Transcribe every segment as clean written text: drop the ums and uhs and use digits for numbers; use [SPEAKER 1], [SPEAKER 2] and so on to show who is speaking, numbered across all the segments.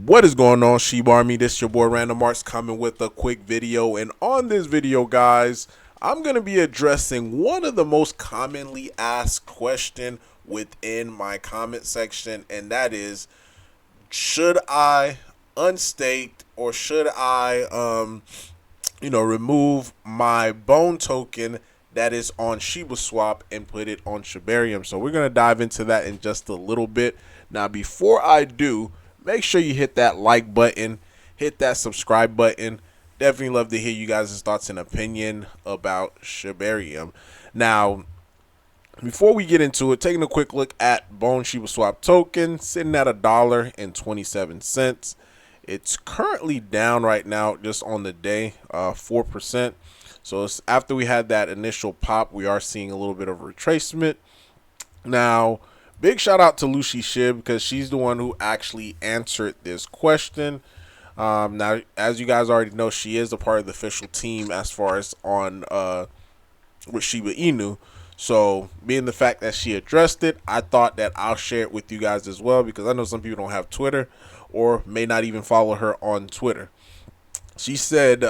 [SPEAKER 1] What is going on, Sheep Army? This your boy Random Arts coming with a quick video, and on this video, guys, I'm going to be addressing one of the most commonly asked questions within my comment section, and that is, should I unstake or should I remove my bone token that is on Shiba Swap and put it on Shibarium? So we're going to dive into that in just a little bit. Now, before I do, make sure you hit that like button, hit that subscribe button. Definitely love to hear you guys' thoughts and opinion about Shibarium. Now, before we get into it, taking a quick look at Bone Shiba Swap token, sitting at $1.27. It's currently down right now, just on the day, 4%. So it's after we had that initial pop, we are seeing a little bit of retracement. Now, big shout out to Lucy Shib, because she's the one who actually answered this question. Now, as you guys already know, she is a part of the official team as far as on with Shiba Inu. So, being the fact that she addressed it, I thought that I'll share it with you guys as well, because I know some people don't have Twitter or may not even follow her on Twitter. She said,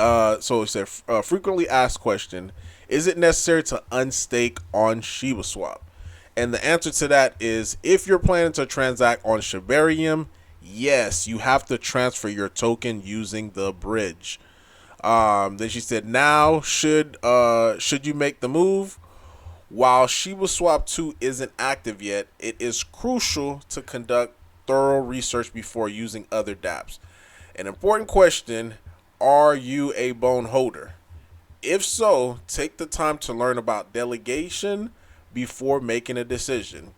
[SPEAKER 1] frequently asked question, is it necessary to unstake on Shiba Swap? And the answer to that is, if you're planning to transact on Shibarium, yes, you have to transfer your token using the bridge. Then she said, now should you make the move? While Shiba Swap 2 isn't active yet, it is crucial to conduct thorough research before using other dApps. An important question, are you a bone holder? If so, take the time to learn about delegation before making a decision.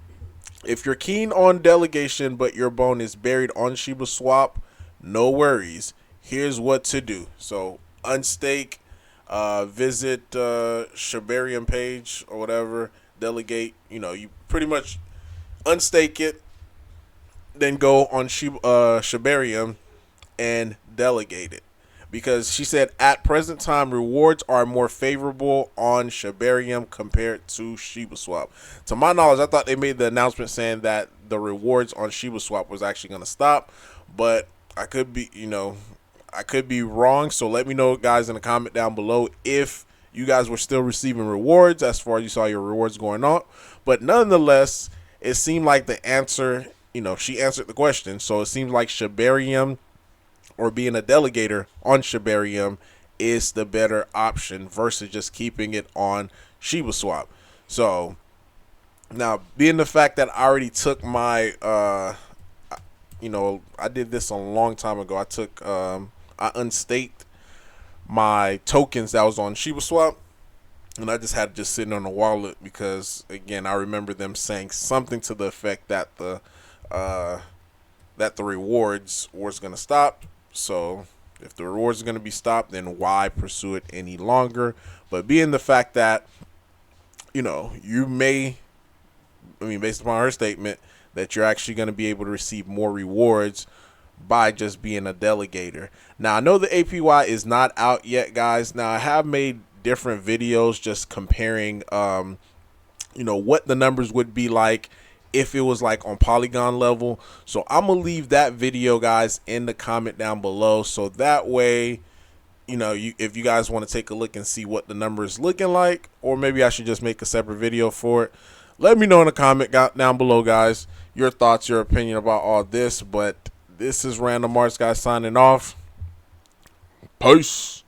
[SPEAKER 1] If you're keen on delegation but your bone is buried on Shiba Swap, no worries. Here's what to do. So unstake, visit Shibarium page or whatever, delegate. You pretty much unstake it, then go on Shibarium and delegate it. Because she said at present time, rewards are more favorable on Shibarium compared to Shiba Swap. To my knowledge, I thought they made the announcement saying that the rewards on Shiba Swap was actually going to stop, but I could be, I could be wrong. So let me know, guys, in the comment down below if you guys were still receiving rewards as far as you saw your rewards going on. But nonetheless, it seemed like the answer, she answered the question. So it seems like Shibarium, or being a delegator on Shibarium, is the better option versus just keeping it on Shiba Swap. So now, being the fact that I already took my I did this a long time ago. I unstaked my tokens that was on Shiba Swap, and I just had it just sitting on the wallet because, again, I remember them saying something to the effect that the rewards was going to stop. So if the rewards are going to be stopped, then why pursue it any longer? But being the fact that, you may, based upon her statement, that you're actually going to be able to receive more rewards by just being a delegator. Now, I know the APY is not out yet, guys. Now, I have made different videos just comparing, what the numbers would be like if it was like on Polygon level. So I'm gonna leave that video, guys, in the comment down below, so that way, if you guys want to take a look and see what the number is looking like, or maybe I should just make a separate video for it, let me know in the comment down below, guys, your thoughts, your opinion about all this. But this is Random Arts, guys, signing off. Peace.